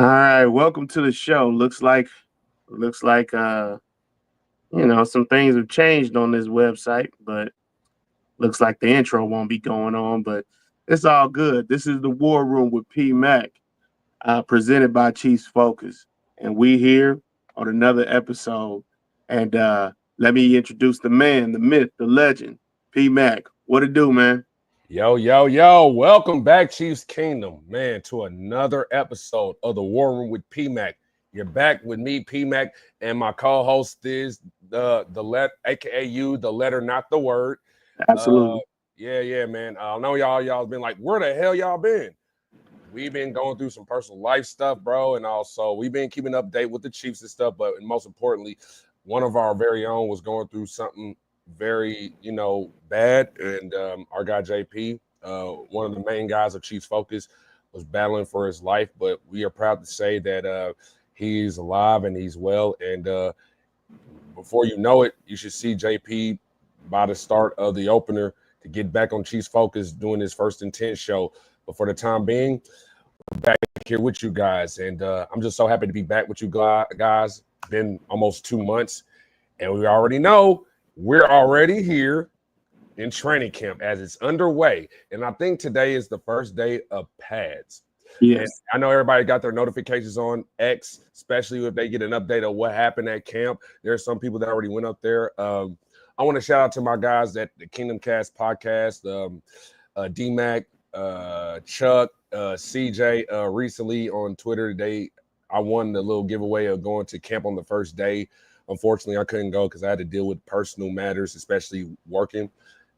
All right, welcome to the show. Looks like some things have changed on this website, but looks like the intro won't be going on, but it's all good. This is the War Room with P Mac, presented by Chiefs Focus. And we here on another episode. And let me introduce the man, the myth, the legend, P Mac. What it do, man? Yo, yo, yo, welcome back, Chiefs Kingdom, man, to another episode of the War Room with P-Mac. You're back with me, P-Mac, and my co-host is aka you, the letter, not the word. Absolutely. Yeah, man. I know y'all been like, where the hell y'all been? We've been going through some personal life stuff, bro, and also we've been keeping update with the Chiefs and stuff, but most importantly, one of our very own was going through something very, bad. And our guy JP, one of the main guys of Chiefs Focus, was battling for his life. But we are proud to say that he's alive and he's well. And before you know it, you should see JP by the start of the opener to get back on Chiefs Focus doing his first intense show. But for the time being, we're back here with you guys. And I'm just so happy to be back with you guys. Been almost 2 months. And we already know we're already here in training camp as it's underway. And I think today is the first day of pads. Yes. And I know everybody got their notifications on X, especially if they get an update of what happened at camp. There are some people that already went up there. I want to shout out to my guys at the Kingdom Cast podcast, D-Mac, Chuck, CJ. Recently on Twitter, I won the little giveaway of going to camp on the first day. Unfortunately, I couldn't go because I had to deal with personal matters, especially working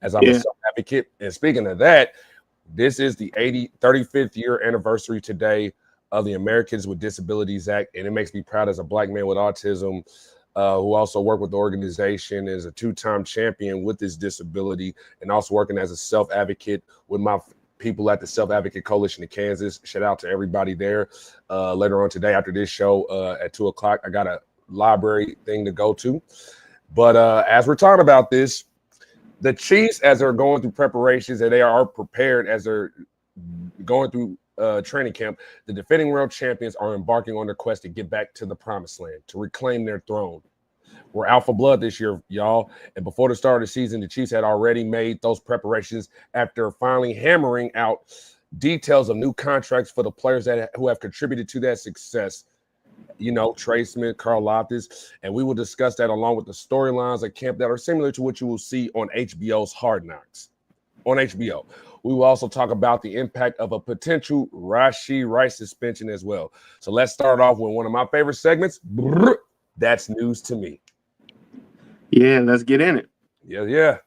as I'm a self-advocate. And speaking of that, this is the 35th year anniversary today of the Americans with Disabilities Act. And it makes me proud as a Black man with autism who also worked with the organization as a two-time champion with this disability and also working as a self-advocate with my people at the Self-Advocate Coalition in Kansas. Shout out to everybody there. Later on today after this show at 2 o'clock, I got a library thing to go to. But as we're talking about this, the Chiefs, as they're going through preparations and they are prepared as they're going through training camp, the defending world champions are embarking on their quest to get back to the promised land, to reclaim their throne. We're alpha blood this year, y'all. And before the start of the season, the Chiefs had already made those preparations after finally hammering out details of new contracts for the players who have contributed to that success. Trey Smith, Karlaftis, and we will discuss that along with the storylines at camp that are similar to what you will see on HBO's Hard Knocks. On HBO, we will also talk about the impact of a potential Rashee Rice suspension as well. So let's start off with one of my favorite segments. That's news to me. Yeah, let's get in it. Yeah.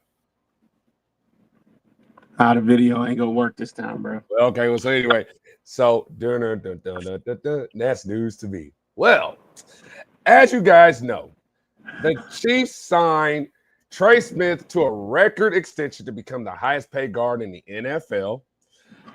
The video ain't gonna work this time, bro. Okay, well, so anyway, that's news to me. Well, as you guys know, the Chiefs signed Trey Smith to a record extension to become the highest paid guard in the NFL.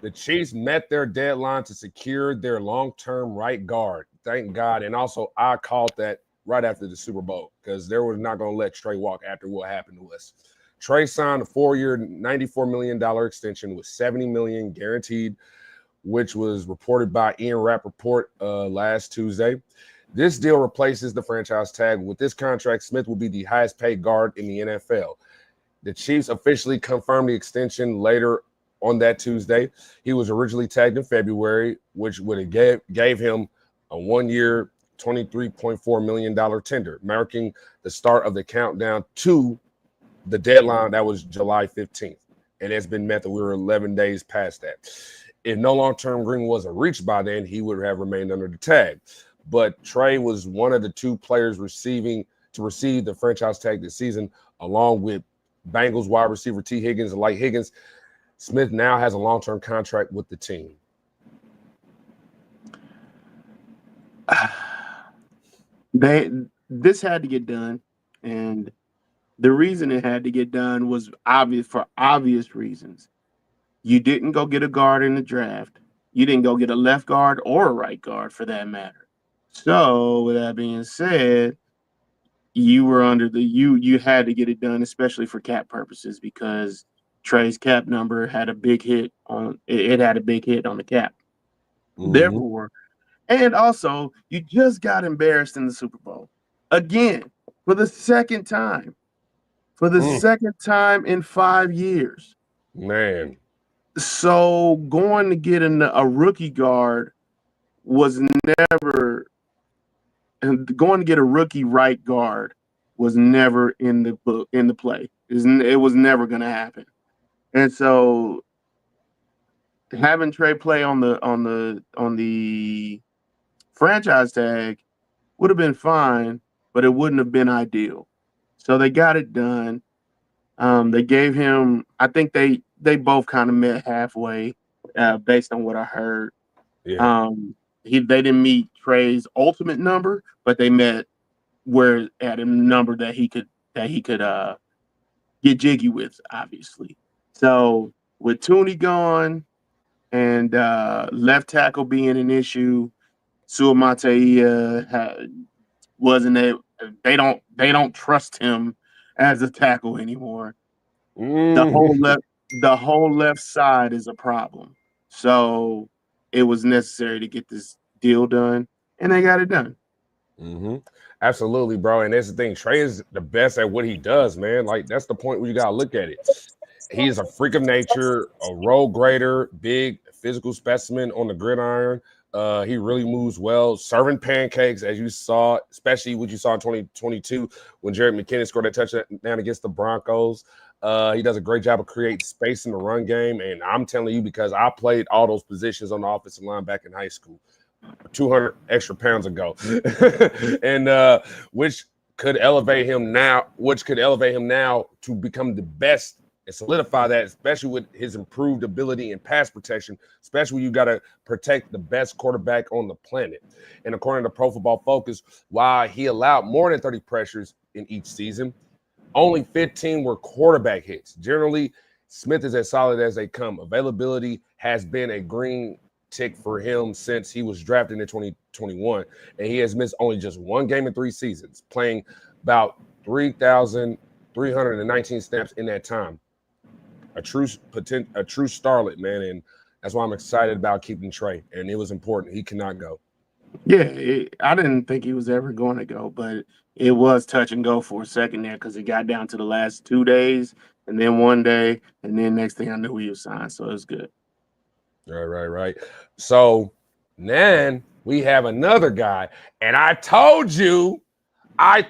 The Chiefs met their deadline to secure their long-term right guard. Thank God. And also, I called that right after the Super Bowl because they were not going to let Trey walk after what happened to us. Trey signed a 4-year, $94 million extension with $70 million guaranteed, which was reported by Ian Rappaport last Tuesday. This deal replaces the franchise tag. With this contract, Smith will be the highest paid guard in the NFL. The Chiefs officially confirmed the extension later on that Tuesday. He was originally tagged in February, which would have gave him a 1-year, $23.4 million tender, marking the start of the countdown to the deadline that was July 15th. And it's been met that we were 11 days past that. If no long-term agreement wasn't reached by then, he would have remained under the tag. But Trey was one of the two players receive the franchise tag this season, along with Bengals wide receiver T. Higgins and Light Higgins. Smith now has a long-term contract with the team. This had to get done, and the reason it had to get done was for obvious reasons. You didn't go get a guard in the draft. You didn't go get a left guard or a right guard for that matter. So with that being said, you were under you had to get it done, especially for cap purposes, because Trey's cap number had a big hit on it. Had a big hit on the cap. Mm-hmm. Therefore, And also, you just got embarrassed in the Super Bowl again for the second time. For the second time in 5 years. Man. So going to get a rookie guard was never, and going to get a rookie right guard was never in the play. It was never going to happen. And so having Trey play on the franchise tag would have been fine, but it wouldn't have been ideal. So they got it done. They gave him. I think they both kind of met halfway, based on what I heard. Yeah. They didn't meet Trey's ultimate number, but they met where at a number that he could get jiggy with, obviously. So with Tooney gone and left tackle being an issue, Suamataia wasn't a. They don't trust him as a tackle anymore. Mm. The whole left side is a problem. So it was necessary to get this deal done, and they got it done. Mm-hmm. Absolutely, bro. And that's the thing. Trey is the best at what he does, man. Like, that's the point where you gotta look at it. He's a freak of nature, a road grader, big physical specimen on the gridiron. He really moves well, serving pancakes, as you saw, especially what you saw in 2022 when Jared McKinnon scored a touchdown against the Broncos. He does a great job of creating space in the run game. And I'm telling you, because I played all those positions on the offensive line back in high school 200 extra pounds ago. And which could elevate him now to become the best and solidify that, especially with his improved ability in pass protection, especially when you got to protect the best quarterback on the planet. And according to Pro Football Focus, while he allowed more than 30 pressures in each season, only 15 were quarterback hits. Generally, Smith is as solid as they come. Availability has been a green tick for him since he was drafted in 2021, and he has missed only just one game in 3 seasons, playing about 3,319 snaps in that time. A true starlet, man, and that's why I'm excited about keeping Trey. And it was important; he cannot go. Yeah, I didn't think he was ever going to go, but it was touch and go for a second there because it got down to the last 2 days, and then one day, and then next thing I knew he was signed. So it was good. Right. So then we have another guy, and I told you. I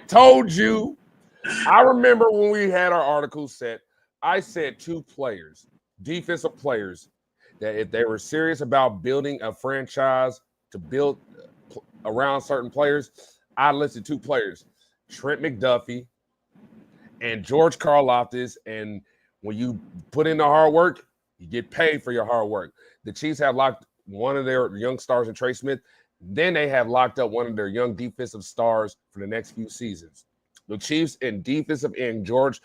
remember when we had our article set, I said 2 players, defensive players, that if they were serious about building a franchise to build around certain players, I listed 2 players, Trent McDuffie and George Karlaftis. And when you put in the hard work, you get paid for your hard work. The Chiefs have locked one of their young stars in Trey Smith. Then they have locked up one of their young defensive stars for the next few seasons. The Chiefs and defensive end George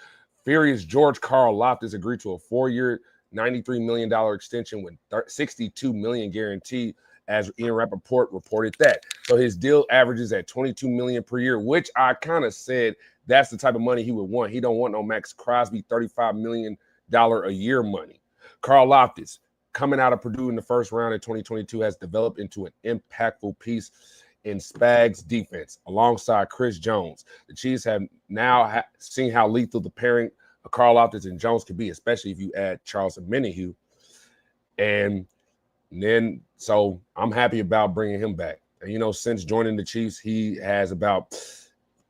Karlaftis agreed to a 4-year, $93 million extension with $62 million guaranteed, as Ian Rappaport reported that. So his deal averages at $22 million per year, which I kind of said that's the type of money he would want. He don't want no Max Crosby $35 million a year money. Karlaftis, coming out of Purdue in the first round in 2022, has developed into an impactful piece in Spags' defense alongside Chris Jones. The Chiefs have now seen how lethal the pairing of Karlaftis and Jones could be, especially if you add Charles Omenihu. And then, so I'm happy about bringing him back. And, you know, since joining the Chiefs, he has about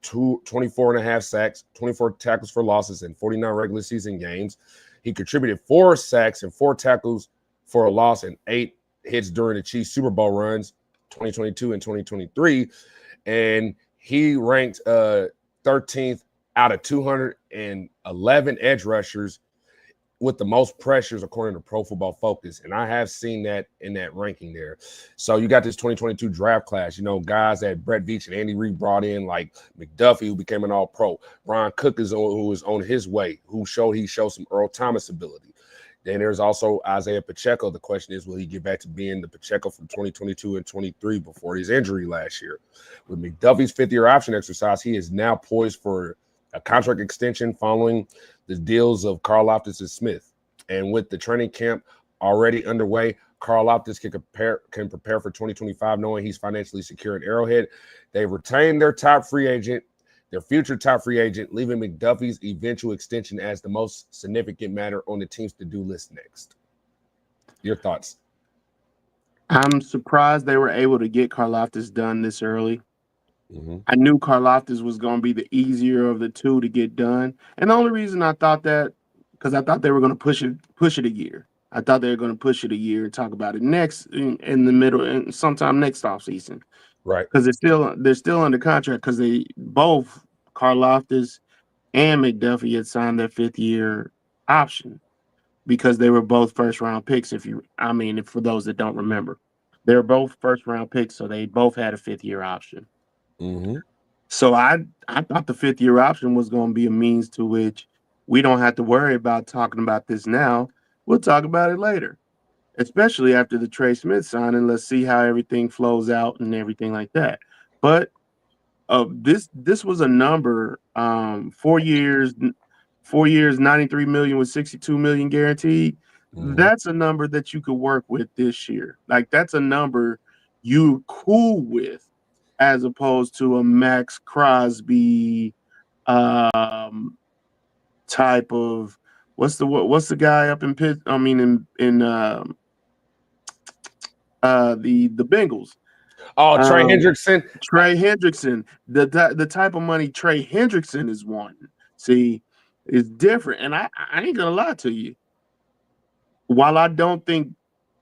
24 and a half sacks, 24 tackles for losses, and 49 regular season games. He contributed 4 sacks and 4 tackles for a loss and 8 hits during the Chiefs Super Bowl runs, 2022 and 2023. And he ranked 13th out of 211 edge rushers with the most pressures, according to Pro Football Focus. And I have seen that in that ranking there. So you got this 2022 draft class, you know, guys that Brett Veach and Andy Reid brought in, like McDuffie, who became an all-pro. Brian Cook who is on his way, who showed some Earl Thomas ability. Then there's also Isaiah Pacheco. The question is, will he get back to being the Pacheco from 2022 and 23 before his injury last year? With McDuffie's 5th-year option exercise, he is now poised for a contract extension following the deals of Karlaftis and Smith. And with the training camp already underway, Karlaftis can prepare for 2025 knowing he's financially secure at Arrowhead. They retained their future top free agent, leaving McDuffie's eventual extension as the most significant matter on the team's to-do list next. Your thoughts? I'm surprised they were able to get Karlaftis done this early. Mm-hmm. I knew Karlaftis was going to be the easier of the two to get done, and the only reason I thought that because I thought they were going to push it a year. I thought they were going to push it a year and talk about it next in the middle and sometime next offseason. Right. Because they're still under contract because they both Karlaftis and McDuffie had signed their 5th-year option because they were both first-round picks. For those that don't remember, they were both first-round picks, so they both had a 5th-year option. Mm-hmm. So I thought the 5th-year option was going to be a means to which we don't have to worry about talking about this now. We'll talk about it later, especially after the Trey Smith signing. Let's see how everything flows out and everything like that. But this was a number. 4 years, 93 million with 62 million guaranteed. Mm-hmm. That's a number that you could work with this year. Like that's a number you cool with, as opposed to a Max Crosby type of what's the guy up in Pitt? I mean in the Bengals. Oh, Trey Hendrickson. Trey Hendrickson, the type of money Trey Hendrickson is wanting, see, is different. And I ain't gonna lie to you. While I don't think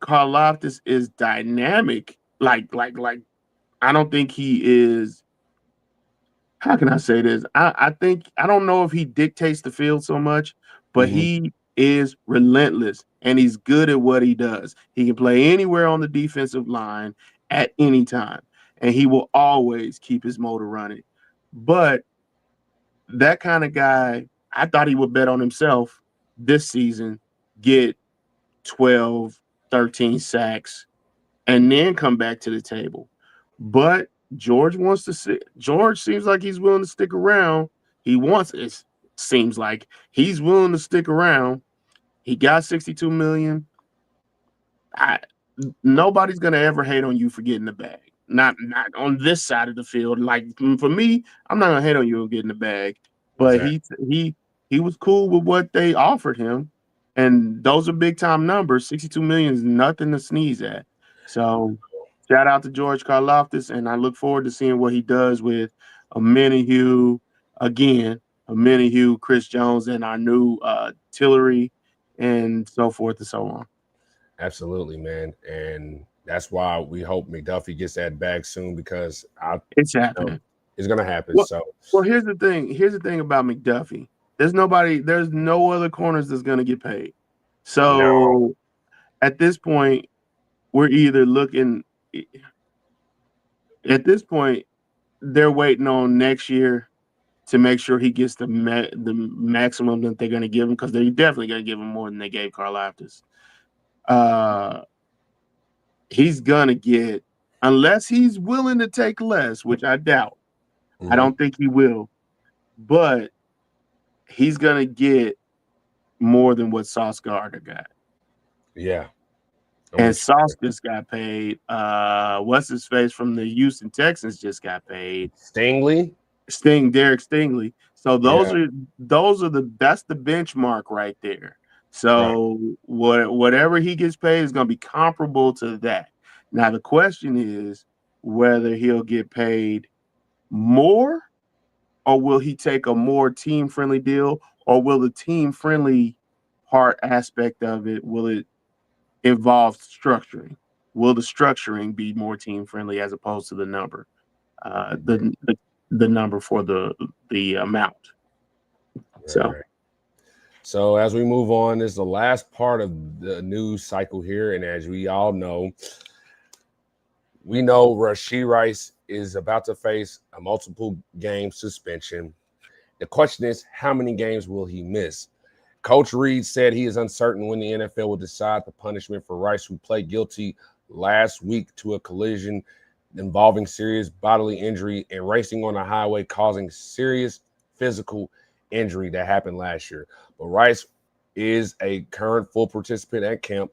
Karlaftis is dynamic, like I don't think he is. How can I say this? I think I don't know if he dictates the field so much, but Mm-hmm. he is relentless and he's good at what he does. He can play anywhere on the defensive line at any time, and he will always keep his motor running. But that kind of guy, I thought he would bet on himself this season, get 12, 13 sacks, and then come back to the table. But George wants to sit. George seems like he's willing to stick around. It seems like he's willing to stick around. He got 62 million. Nobody's gonna ever hate on you for getting the bag. Not on this side of the field. Like for me, I'm not gonna hate on you for getting the bag. But Exactly. he was cool with what they offered him, and those are big time numbers. 62 million is nothing to sneeze at. So shout out to George Karlaftis, and I look forward to seeing what he does with a Minihue again, Chris Jones, and our new Tillery, and so forth and so on. Absolutely, man. And that's why we hope McDuffie gets that bag soon because It's happening. It's gonna happen. Well, here's the thing. Here's the thing about McDuffie. There's no other corners that's gonna get paid. So at this point, we're either looking at this point, they're waiting on next year to make sure he gets the maximum that they're gonna give him, because they're definitely gonna give him more than they gave Karlaftis. He's gonna get, unless he's willing to take less, which I doubt. Mm-hmm. I don't think he will, but he's gonna get more than what Sauce Gardner got. Yeah. And Sauce just got paid. What's his face from the Houston Texans just got paid. Derek Stingley. So that's the benchmark right there. So whatever he gets paid is going to be comparable to that. Now the question is whether he'll get paid more, or will he take a more team-friendly deal, or will the team-friendly part aspect of it, will it involve structuring? Will the structuring be more team-friendly as opposed to the number, the number for the amount? So as we move on, this is the last part of the news cycle here, and as we all know, Rashee Rice is about to face a multiple game suspension. The question is, how many games will he miss? Coach Reed said he is uncertain when the NFL will decide the punishment for Rice, who pled guilty last week to a collision involving serious bodily injury and racing on a highway causing serious physical injury that happened last year. But Rice is a current full participant at camp.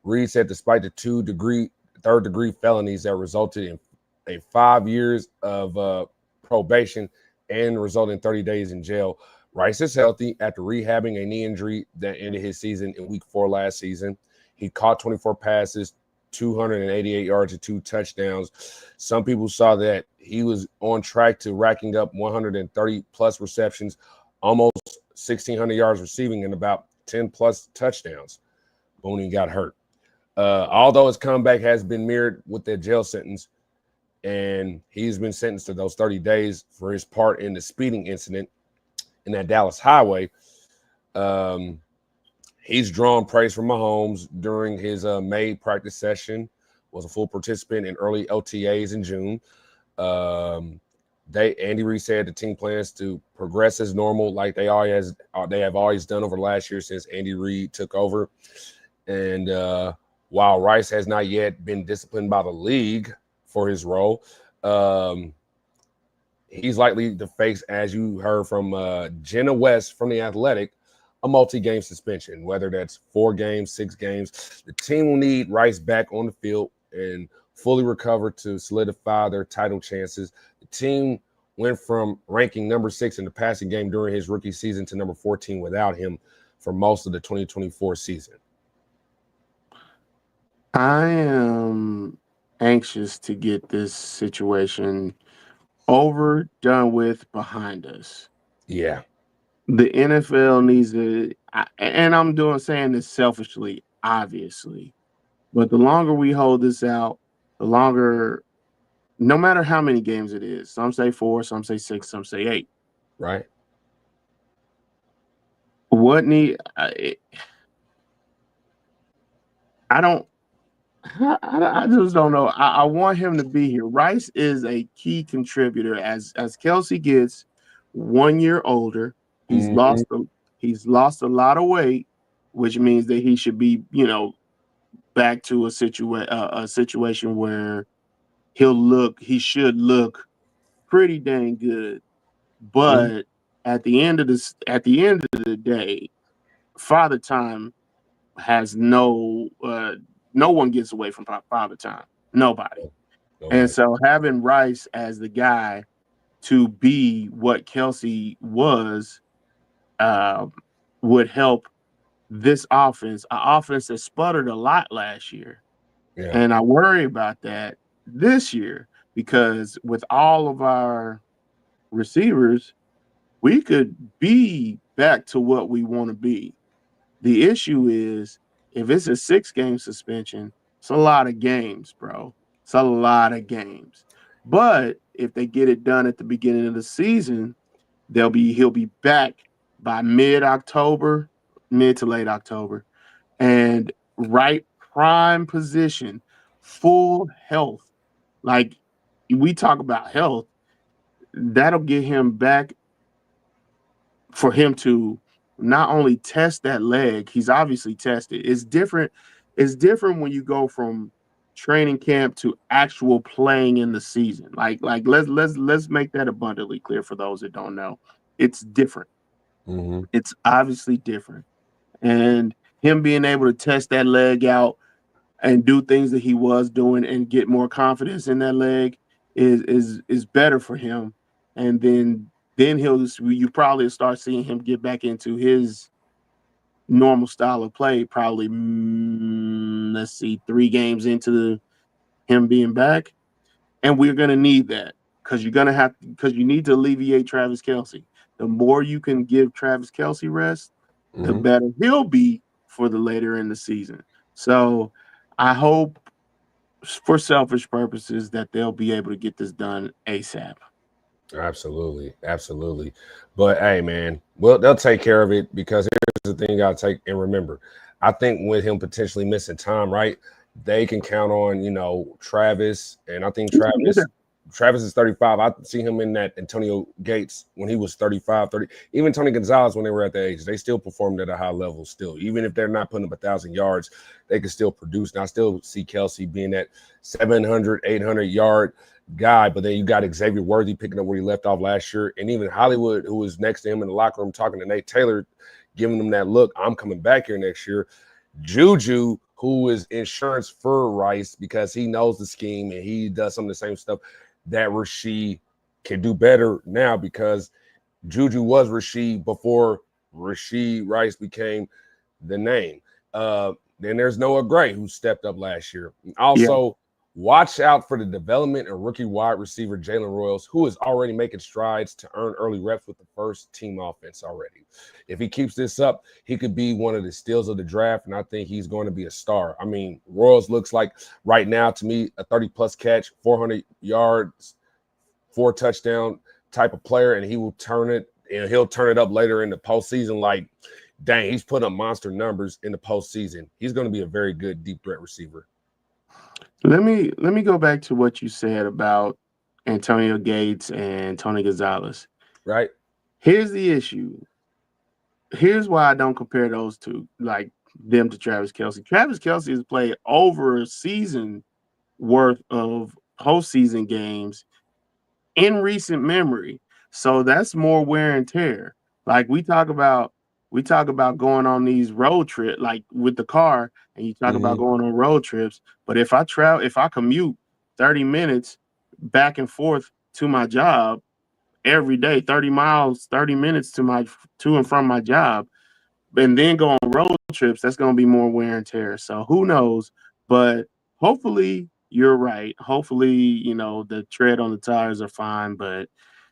Reed said despite the third-degree felonies that resulted in 5 years of probation and resulted in 30 days in jail, Rice is healthy after rehabbing a knee injury that ended his season in week 4 last season. He caught 24 passes, 288 yards and 2 touchdowns. Some people saw that he was on track to racking up 130 plus receptions, almost 1,600 yards receiving, and about 10 plus touchdowns. Booney got hurt. Although his comeback has been mirrored with that jail sentence, and he's been sentenced to those 30 days for his part in the speeding incident in that Dallas highway. He's drawn praise from Mahomes during his May practice session, was a full participant in early OTAs in June. Andy Reid said the team plans to progress as normal, like they have always done over the last year since Andy Reid took over. And while Rice has not yet been disciplined by the league for his role, he's likely to face, as you heard from Jenna West from The Athletic, a multi-game suspension, whether that's 4 games, 6 games. The team will need Rice back on the field and fully recover to solidify their title chances. The team went from ranking number 6 in the passing game during his rookie season to number 14 without him for most of the 2024 season. I am anxious to get this situation over, done with, behind us. Yeah. The NFL needs to, and I'm saying this selfishly, obviously, but the longer we hold this out, the longer, no matter how many games it is, some say 4, some say 6, some say 8. Right. I just don't know. I want him to be here. Rice is a key contributor. As Kelsey gets 1 year older, he's lost a lot of weight, which means that he should be, back to a situation where he should look pretty dang good. But at the end of the day, Father Time has no one gets away from Father Time. Nobody. And so having Rice as the guy to be what Kelsey was would help this offense, an offense that sputtered a lot last year. Yeah. And I worry about that this year because with all of our receivers, we could be back to what we want to be. The issue is if it's a 6-game suspension, it's a lot of games, bro. It's a lot of games. But if they get it done at the beginning of the season, he'll be back by mid to late October, and right prime position, full health. Like we talk about health, that'll get him back for him to not only test that leg, he's obviously tested. It's different when you go from training camp to actual playing in the season. Like let's make that abundantly clear for those that don't know. It's different. Mm-hmm. It's obviously different. And him being able to test that leg out and do things that he was doing and get more confidence in that leg is better for him. And then you probably start seeing him get back into his normal style of play, probably 3 games into him being back. And we're going to need that because you need to alleviate Travis Kelce. The more you can give Travis Kelce rest, the better he'll be for the later in the season. So I hope for selfish purposes that they'll be able to get this done ASAP. Absolutely. But hey, man, well, they'll take care of it because here's the thing you got to take and remember. I think with him potentially missing time, right, they can count on, Travis. And I think Travis is 35. I see him in that Antonio Gates when he was 35, 30. Even Tony Gonzalez when they were at that age, they still performed at a high level still. Even if they're not putting up 1,000 yards, they can still produce. And I still see Kelce being that 700, 800-yard guy. But then you got Xavier Worthy picking up where he left off last year. And even Hollywood, who was next to him in the locker room talking to Nate Taylor, giving him that look, I'm coming back here next year. Juju, who is insurance for Rice because he knows the scheme and he does some of the same stuff that Rashee can do better now because Juju was Rashee before Rashee Rice became the name. Then there's Noah Gray, who stepped up last year. Also, watch out for the development of rookie wide receiver Jalen Royals, who is already making strides to earn early reps with the first team offense already. If he keeps this up, he could be one of the steals of the draft, and I think he's going to be a star. I mean, Royals looks like right now to me a 30-plus catch, 400 yards, 4 touchdown type of player, and he will turn it, and he'll turn it up later in the postseason. Like, dang, he's put up monster numbers in the postseason. He's going to be a very good deep threat receiver. Let me go back to what you said about Antonio Gates and Tony Gonzalez. Right. Here's the issue. Here's why I don't compare those two, like them to Travis Kelce. Travis Kelce has played over a season worth of postseason games in recent memory. So that's more wear and tear. Like we talk about going on these road trips, like with the car, and you talk about going on road trips. But if I commute 30 minutes back and forth to my job every day, 30 miles, 30 minutes to and from my job, and then go on road trips, that's going to be more wear and tear. So who knows? But hopefully you're right. Hopefully, the tread on the tires are fine, but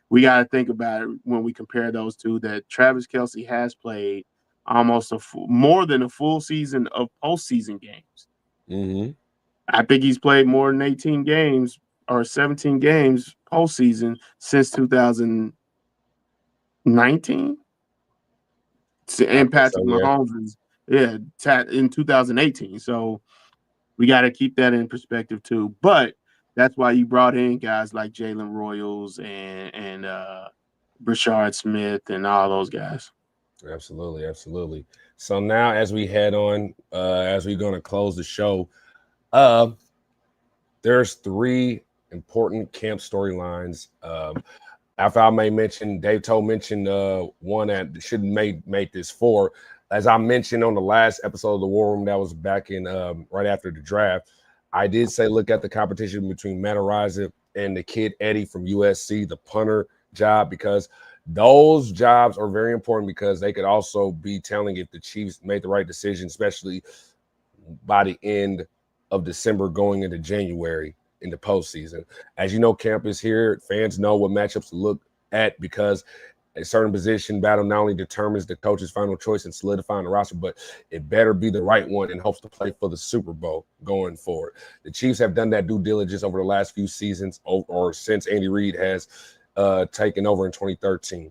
we got to think about it when we compare those two, that Travis Kelce has played almost more than a full season of postseason games. I think he's played more than 18 games or 17 games postseason since 2019. And Patrick Mahomes is in 2018. So we got to keep that in perspective too. But that's why you brought in guys like Jalen Royals and Brashard Smith and all those guys. Absolutely, absolutely. So now, as we head on, as we're going to close the show, there's 3 important camp storylines. After I may mention, Dave Toe mentioned one that should make this 4. As I mentioned on the last episode of the War Room, that was back in right after the draft, I did say look at the competition between Matt Araiza and the kid Eddie from USC, the punter job, because those jobs are very important because they could also be telling if the Chiefs made the right decision, especially by the end of December going into January in the postseason. As you know, camp is here. Fans know what matchups to look at because a certain position battle not only determines the coach's final choice in solidifying the roster, but it better be the right one in hopes to play for the Super Bowl going forward. The Chiefs have done that due diligence over the last few seasons or since Andy Reid has taken over in 2013.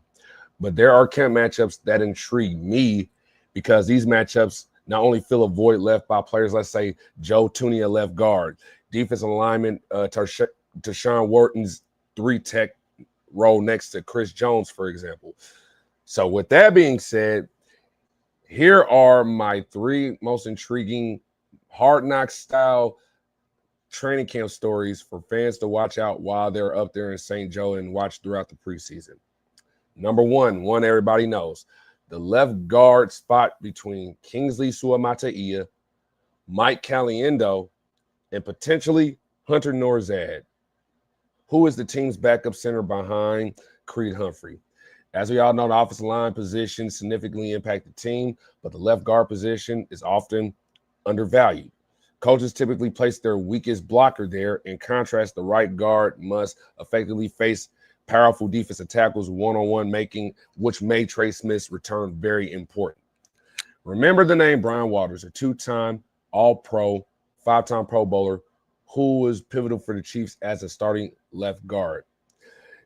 But there are camp matchups that intrigue me because these matchups not only fill a void left by players, let's say Joe Tooney at left guard, defensive lineman Tashawn Wharton's 3-tech role next to Chris Jones, for example. So with that being said, here are my 3 most intriguing Hard Knock style training camp stories for fans to watch out while they're up there in St. Joe and watch throughout the preseason. Number one everybody knows, the left guard spot between Kingsley Suamataia, Mike Caliendo, and potentially Hunter Norzad, who is the team's backup center behind Creed Humphrey. As we all know, the offensive line position significantly impact the team, but the left guard position is often undervalued. Coaches typically place their weakest blocker there. In contrast, the right guard must effectively face powerful defensive tackles one-on-one, which made Trey Smith's return very important. Remember the name Brian Waters, a 2-time All-Pro, 5-time Pro Bowler, who was pivotal for the Chiefs as a starting left guard.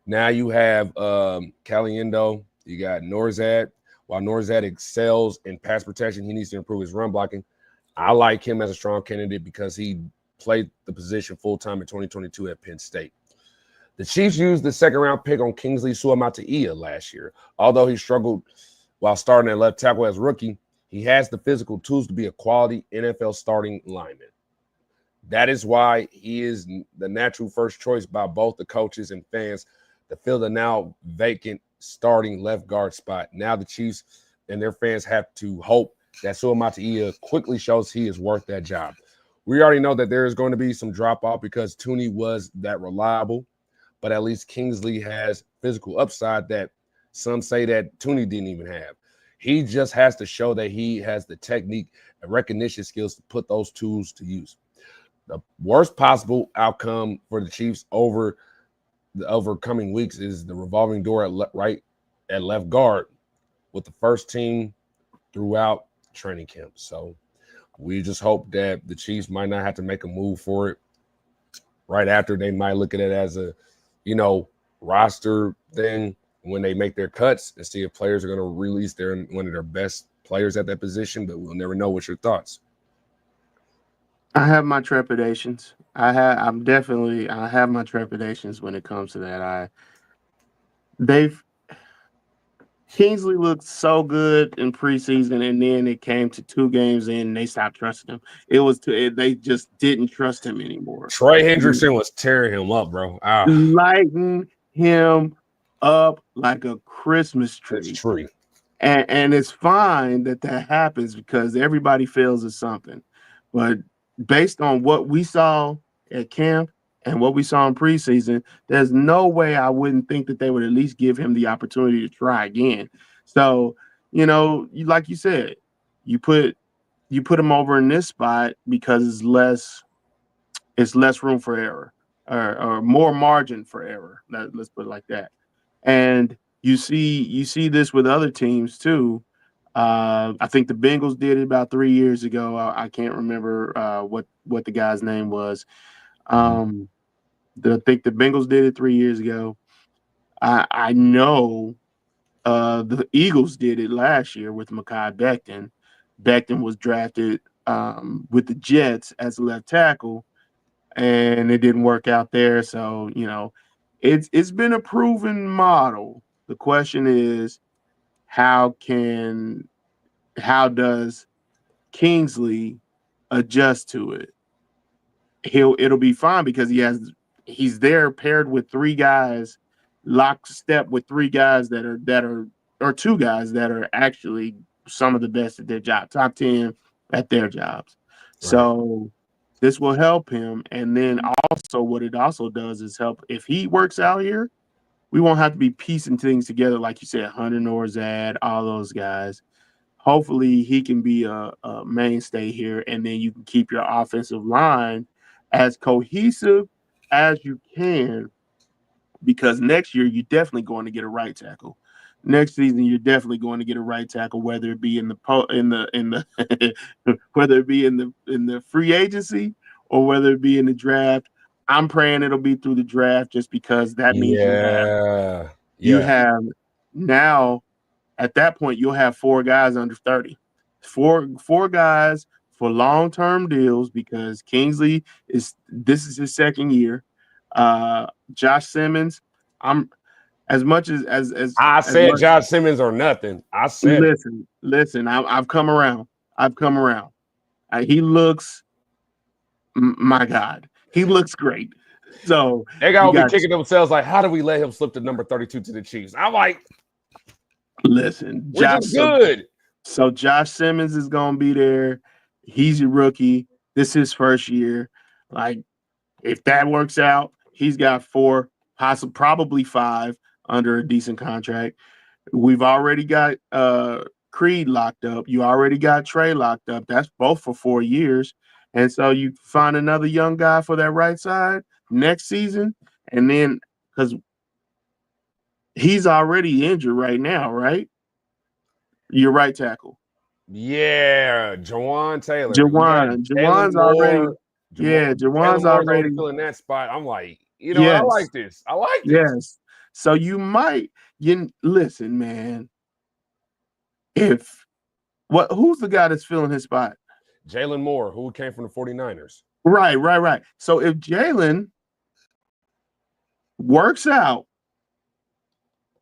Now you have Caliendo, you got Norzad. While Norzad excels in pass protection, he needs to improve his run blocking. I like him as a strong candidate because he played the position full-time in 2022 at Penn State. The Chiefs used the 2nd-round pick on Kingsley Suamataia last year. Although he struggled while starting at left tackle as rookie, he has the physical tools to be a quality NFL starting lineman. That is why he is the natural first choice by both the coaches and fans to fill the now vacant starting left guard spot. Now the Chiefs and their fans have to hope that Sua Mataia quickly shows he is worth that job. We already know that there is going to be some drop off because Tooney was that reliable, but at least Kingsley has physical upside that some say that Tooney didn't even have. He just has to show that he has the technique and recognition skills to put those tools to use. The worst possible outcome for the Chiefs over the coming weeks is the revolving door at left guard with the first team throughout training camp. So we just hope that the Chiefs might not have to make a move for it right after. They might look at it as a, roster thing when they make their cuts and see if players are going to release one of their best players at that position, but we'll never know. What's your thoughts? I have my trepidations. I have my trepidations when it comes to that. Kingsley looked so good in preseason, and then it came to 2 games in, and they stopped trusting him. They just didn't trust him anymore. Trey Hendrickson was tearing him up, bro. Lighting him up like a Christmas tree. It's true. And it's fine that happens because everybody fails at something. But based on what we saw at camp and what we saw in preseason, there's no way I wouldn't think that they would at least give him the opportunity to try again. So, like you said, you put him over in this spot because it's less room for error or more margin for error. Let's put it like that. And you see this with other teams too. I think the Bengals did it about 3 years ago. I can't remember what the guy's name was. I think the Bengals did it 3 years ago. I know the Eagles did it last year with Mekhi Becton. Becton was drafted with the Jets as a left tackle, and it didn't work out there. So, it's been a proven model. The question is, how does Kingsley adjust to it? It'll be fine because he's there paired with 3 guys, lockstep with 3 guys that are 2 guys that are actually some of the best at their job, top 10 at their jobs. Right. So this will help him. And then also what it also does is help if he works out here, we won't have to be piecing things together, like you said, Hunter Norzad, all those guys. Hopefully he can be a mainstay here, and then you can keep your offensive line as cohesive as you can, because next year you're definitely going to get a right tackle. Next season you're definitely going to get a right tackle, whether it be in the whether it be in the free agency or whether it be in the draft. I'm praying it'll be through the draft, just because that means you have now at that point you'll have 4 guys under 30, four guys for long-term deals, because Kingsley this is his second year. Josh Simmons, as much as I said Josh Simmons or nothing. I said listen. I've come around. He looks, my God, he looks great. So they gotta be kicking themselves like, how do we let him slip to number 32 to the Chiefs? I'm like, listen, we're just good. So Josh Simmons is gonna be there. He's a rookie. This is his first year. Like, if that works out, he's got 4, probably 5 under a decent contract. We've already got Creed locked up. You already got Trey locked up. That's both for 4 years. And so you find another young guy for that right side next season. And then, because he's already injured right now, right? Your right tackle. Yeah, Jawan Taylor. Jawan's already. Jawan's already filling that spot. I'm like, I like this. Yes. So listen, man. Who's the guy that's filling his spot? Jalen Moore, who came from the 49ers. Right. So if Jalen works out,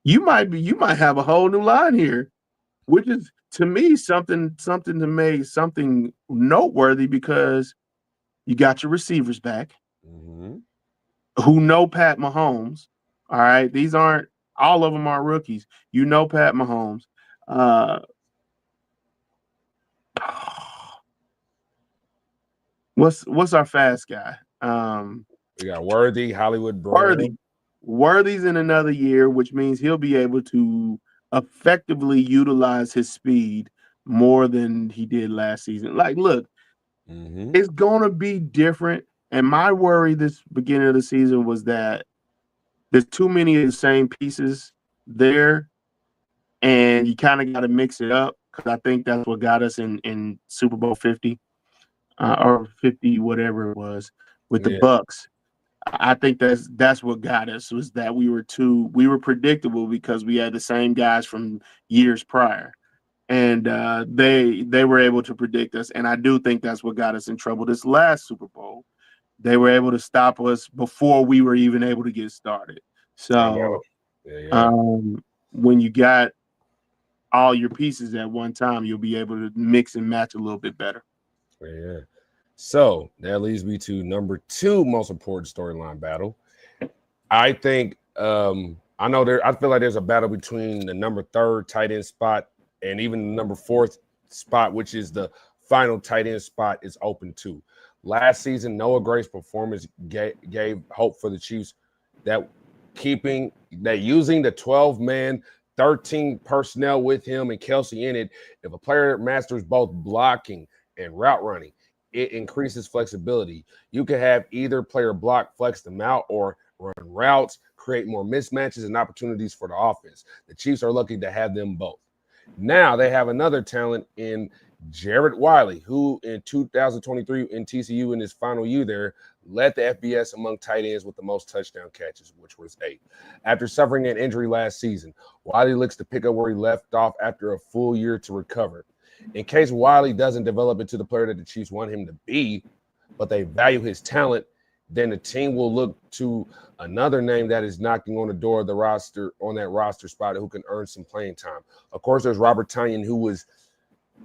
you might have a whole new line here, which is, to me, something noteworthy, because you got your receivers back who know Pat Mahomes. All right, all of them are rookies. You know Pat Mahomes. What's our fast guy? We got Worthy, Hollywood Worthy. Brown. Worthy's in another year, which means he'll be able to effectively utilize his speed more than he did last season. Like, look, it's gonna be different. And my worry this beginning of the season was that there's too many of the same pieces there, and you kind of got to mix it up because I think that's what got us in Super Bowl 50 or 50, whatever it was, with the Bucks. I think that's what got us was that we were predictable because we had the same guys from years prior, and they were able to predict us, and I do think that's what got us in trouble this last Super Bowl. They were able to stop us before we were even able to get started. So when you got all your pieces at one time, you'll be able to mix and match a little bit better. Yeah. So that leads me to number 2 most important storyline battle. I think I feel like there's a battle between the number 3 tight end spot and even the number 4th spot, which is the final tight end spot, is open too. Last season, Noah Gray's performance gave hope for the Chiefs that using the 12-man, 13 personnel with him and Kelsey in it, if a player masters both blocking and route running, it increases flexibility. You can have either player block, flex them out, or run routes, create more mismatches and opportunities for the offense. The Chiefs are lucky to have them both. Now they have another talent in Jared Wiley, who in 2023 in TCU in his final year there led the FBS among tight ends with the most touchdown catches, which was 8. After suffering an injury last season, Wiley looks to pick up where he left off after a full year to recover. In case Wiley doesn't develop into the player that the Chiefs want him to be, but they value his talent, then the team will look to another name that is knocking on the door of the roster, on that roster spot, who can earn some playing time. Of course, there's Robert Tonyan, who was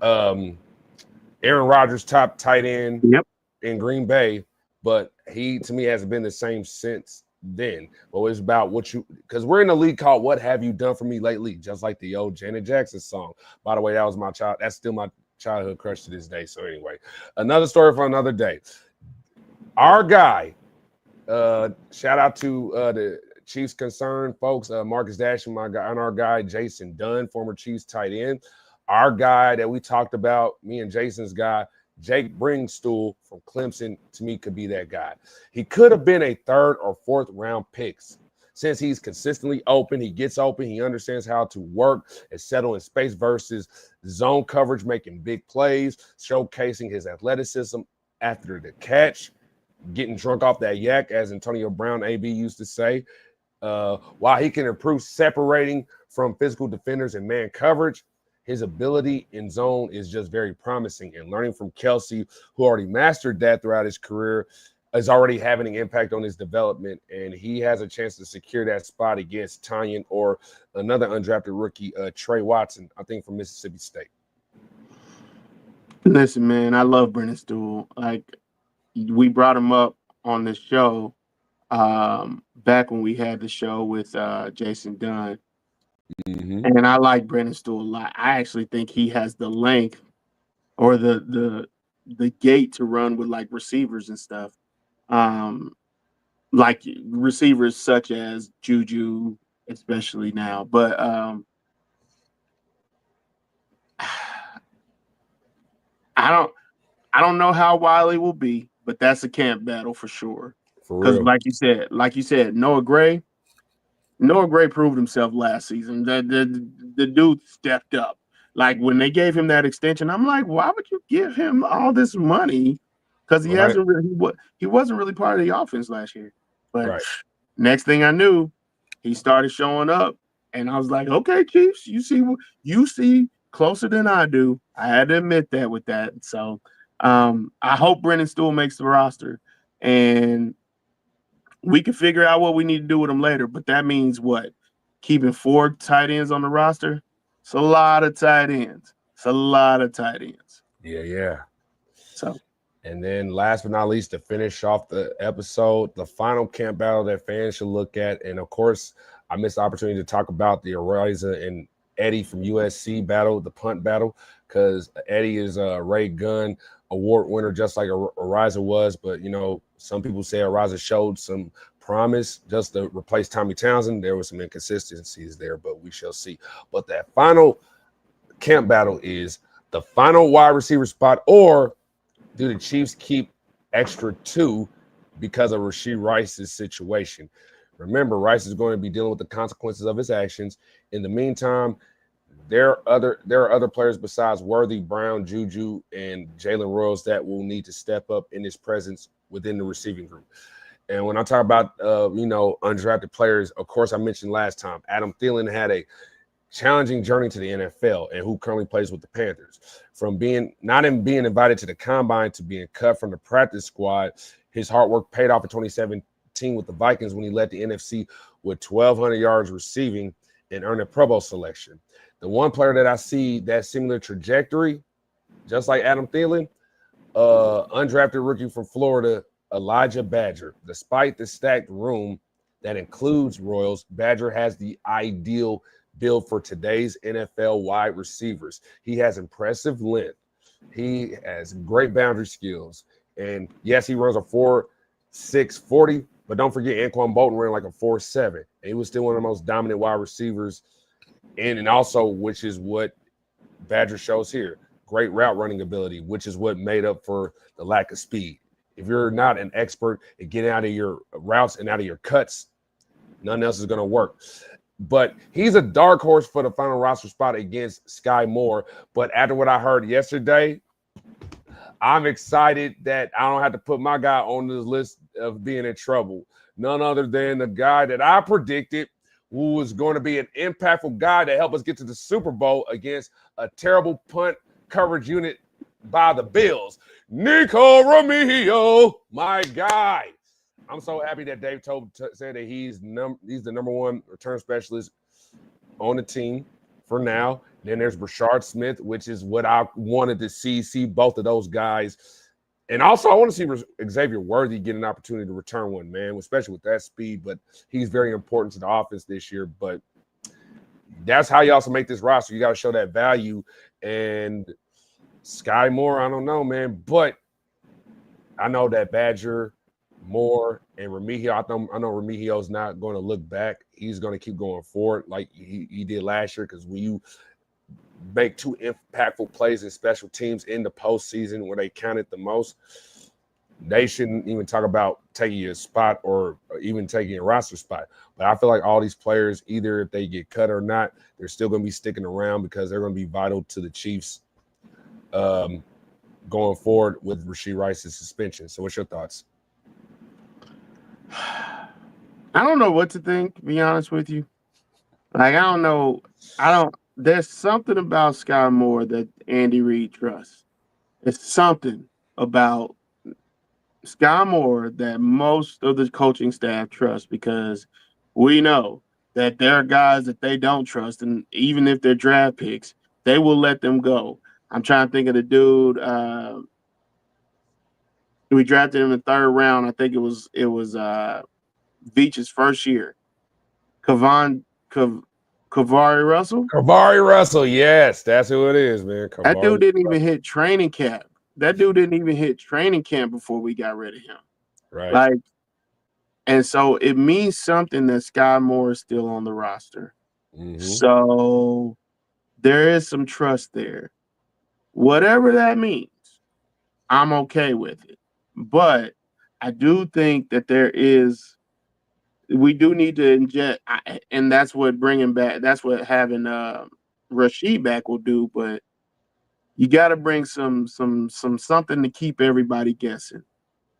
Aaron Rodgers' top tight end in Green Bay, but he, to me, hasn't been the same since then. But it's about because we're in a league called What Have You Done For Me Lately, just like the old Janet Jackson song. By the way, that's still my childhood crush to this day. So anyway, another story for another day. Our guy, shout out to the Chiefs concerned folks, Marcus Dash and our guy Jason Dunn, former Chiefs tight end. Our guy that we talked about, me and Jason's guy, Jake Bringstool from Clemson, to me could be that guy. He could have been a 3rd or 4th round pick. Since he's consistently open, he gets open, he understands how to work and settle in space versus zone coverage, making big plays, showcasing his athleticism after the catch, getting drunk off that yak, as Antonio Brown AB used to say. While he can improve separating from physical defenders and man coverage, his ability in zone is just very promising. And learning from Kelsey, who already mastered that throughout his career, is already having an impact on his development. And he has a chance to secure that spot against Tonyan or another undrafted rookie, Trey Watson, I think from Mississippi State. Listen, man, I love Bringstool. Like, we brought him up on the show back when we had the show with Jason Dunn. And I like Bringstool a lot. I actually think he has the length or the gait to run with like receivers and stuff. Like receivers such as Juju, especially now. But I don't know how Wiley will be, but that's a camp battle for sure. Because like you said, Noah Gray proved himself last season. The dude stepped up. Like when they gave him that extension, I'm like, why would you give him all this money? Because he wasn't really part of the offense last year. But next thing I knew, he started showing up, and I was like, okay, Chiefs, you see closer than I do. I had to admit that with that. So I hope Bringstool makes the roster, and we can figure out what we need to do with him later. But that means what? Keeping 4 tight ends on the roster? It's a lot of tight ends. Yeah. So, and then last but not least, to finish off the episode, the final camp battle that fans should look at. And of course, I missed the opportunity to talk about the Ariza and Eddie from USC battle, the punt battle, because Eddie is Ray Gunn award winner, just like Ariza was. But, you know, some people say Ariza showed some promise just to replace Tommy Townsend. There was some inconsistencies there, but we shall see. But that final camp battle is the final wide receiver spot, or do the Chiefs keep extra 2 because of Rashee Rice's situation? Remember, Rice is going to be dealing with the consequences of his actions. In the meantime, there are other players besides Worthy, Brown, Juju, and Jalen Royals that will need to step up in his presence within the receiving group. And when I talk about, you know, undrafted players, of course, I mentioned last time, Adam Thielen had a challenging journey to the NFL and who currently plays with the Panthers. From being invited to the combine to being cut from the practice squad, his hard work paid off in 2017 with the Vikings when he led the NFC with 1,200 yards receiving and earned a Pro Bowl selection. The one player that I see that similar trajectory, just like Adam Thielen, undrafted rookie from Florida, Elijah Badger. Despite the stacked room that includes Royals, Badger has the ideal build for today's NFL wide receivers. He has impressive length. He has great boundary skills. And yes, he runs a 4.6 40, but don't forget Anquan Bolton ran like a 4.7. And he was still one of the most dominant wide receivers. And also, which is what Badger shows here, great route running ability, which is what made up for the lack of speed. If you're not an expert at getting out of your routes and out of your cuts, nothing else is going to work. But he's a dark horse for the final roster spot against Sky Moore. But after what I heard yesterday, I'm excited that I don't have to put my guy on this list of being in trouble. None other than the guy that I predicted who was going to be an impactful guy to help us get to the Super Bowl against a terrible punt coverage unit by the Bills. Nico Remigio, my guy. I'm so happy that Dave said that he's the number one return specialist on the team for now. Then there's Rashard Smith, which is what I wanted to see both of those guys. And also, I want to see Xavier Worthy get an opportunity to return one, man, especially with that speed. But he's very important to the offense this year. But that's how you also make this roster. You got to show that value. And Sky Moore, I don't know, man. But I know that Badger, Moore, and Remigio, I know Remigio's not going to look back. He's going to keep going forward like he did last year, because when you make 2 impactful plays in special teams in the postseason where they counted the most, they shouldn't even talk about taking a spot or even taking a roster spot. But I feel like all these players, either if they get cut or not, they're still going to be sticking around because they're going to be vital to the Chiefs going forward with Rashee Rice's suspension. So what's your thoughts? I don't know what to think, to be honest with you. Like, I don't know. There's something about Sky Moore that Andy Reid trusts. It's something about Sky Moore that most of the coaching staff trusts, because we know that there are guys that they don't trust, and even if they're draft picks, they will let them go. I'm trying to think of the dude. We drafted him in the 3rd round. I think it was Veach's first year. Kavari Russell? Kavari Russell, yes, that's who it is, man. That dude didn't even hit training camp. Before we got rid of him. Right. Like, and so it means something that Sky Moore is still on the roster. Mm-hmm. So there is some trust there. Whatever that means, I'm okay with it. But I do think that we do need to inject, and that's what having Rashee back will do. But you got to bring some something to keep everybody guessing,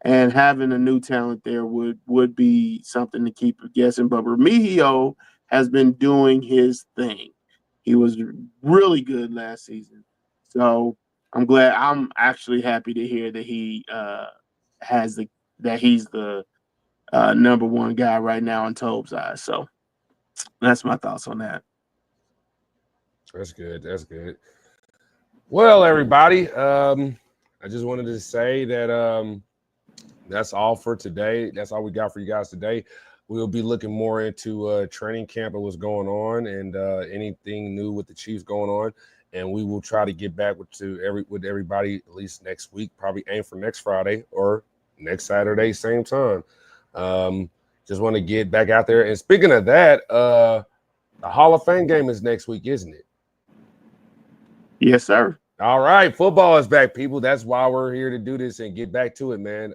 and having a new talent there would be something to keep guessing. But Remigio has been doing his thing. He was really good last season, so I'm glad. I'm actually happy to hear that he he's the number one guy right now in Tobe's eyes. So that's my thoughts on that. That's good. Well, everybody, I just wanted to say that that's all for today. That's all we got for you guys today. We'll be looking more into training camp and what's going on, and anything new with the Chiefs going on. and we will try to get back with everybody at least next week. Probably aim for next Friday or next Saturday, same time. Just want to get back out there. And speaking of that, the Hall of Fame game is next week, isn't it? Yes, sir. All right, football is back, people. That's why we're here to do this and get back to it, man.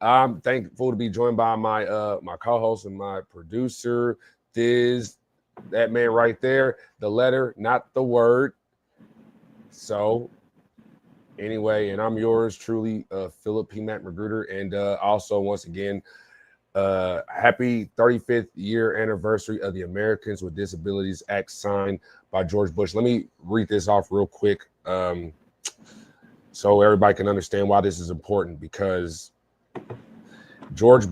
I'm thankful to be joined by my my co-host and my producer, Thiz, that man right there. The letter, not the word. So, anyway, and I'm yours truly, Philip P. Mac Magruder, and also once again, happy 35th year anniversary of the Americans with Disabilities Act signed by George Bush. Let me read this off real quick so everybody can understand why this is important, because George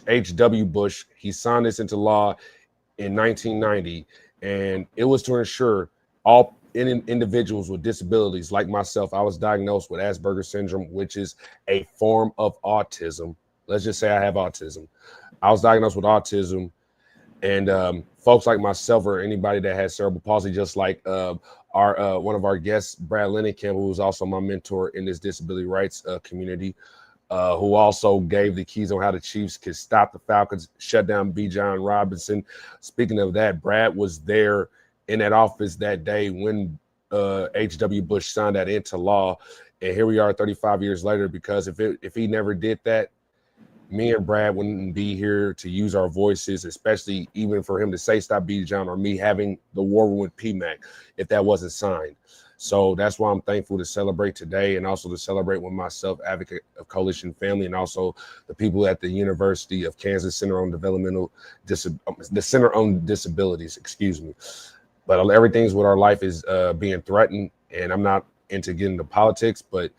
H.W. Bush, he signed this into law in 1990, and it was to ensure all individuals with disabilities like myself. I was diagnosed with Asperger's syndrome, which is a form of autism. Let's just say I have autism. I was diagnosed with autism, and folks like myself or anybody that has cerebral palsy, just like our one of our guests, Brad Linekamp, who was also my mentor in this disability rights community, who also gave the keys on how the Chiefs could stop the Falcons, shut down Bijan Robinson. Speaking of that, Brad was there in that office that day when H.W. Bush signed that into law. And here we are 35 years later, because if he never did that, me and Brad wouldn't be here to use our voices, especially even for him to say stop Bijan, or me having the war room with PMAC if that wasn't signed. So that's why I'm thankful to celebrate today, and also to celebrate with myself, advocate of Coalition Family, and also the people at the University of Kansas Center on the Center on Disabilities, excuse me. But everything's with our life is being threatened, and I'm not into getting into politics, but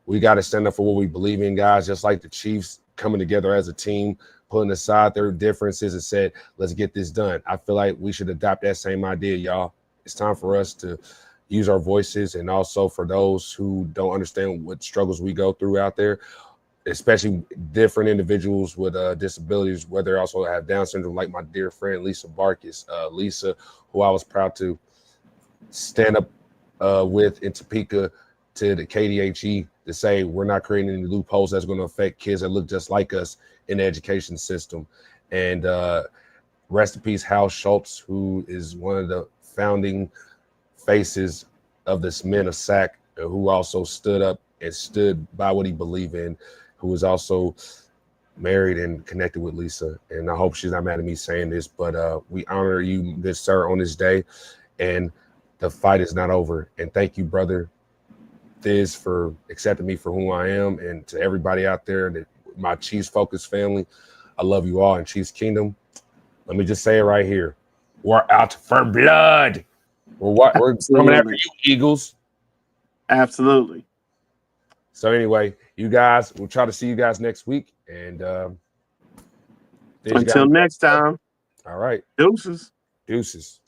we got to stand up for what we believe in, guys, just like the Chiefs coming together as a team, putting aside their differences and said, let's get this done. I feel like we should adopt that same idea, y'all. It's time for us to use our voices, and also for those who don't understand what struggles we go through out there, especially different individuals with disabilities, whether they also have Down syndrome, like my dear friend Lisa Barkis. Lisa, who I was proud to stand up with in Topeka to the KDHE to say we're not creating any loopholes that's going to affect kids that look just like us in the education system. And rest in peace, Hal Schultz, who is one of the founding faces of this Men of SAC, who also stood up and stood by what he believed in, who was also married and connected with Lisa. And I hope she's not mad at me saying this, but we honor you, good sir, on this day. And the fight is not over. And thank you, brother Thiz, for accepting me for who I am. And to everybody out there, my Chiefs focused family, I love you all in Chiefs Kingdom. Let me just say it right here. We're out for blood. We're coming after you, Eagles. Absolutely. So anyway, you guys, we'll try to see you guys next week. And until next time. All right. Deuces. Deuces.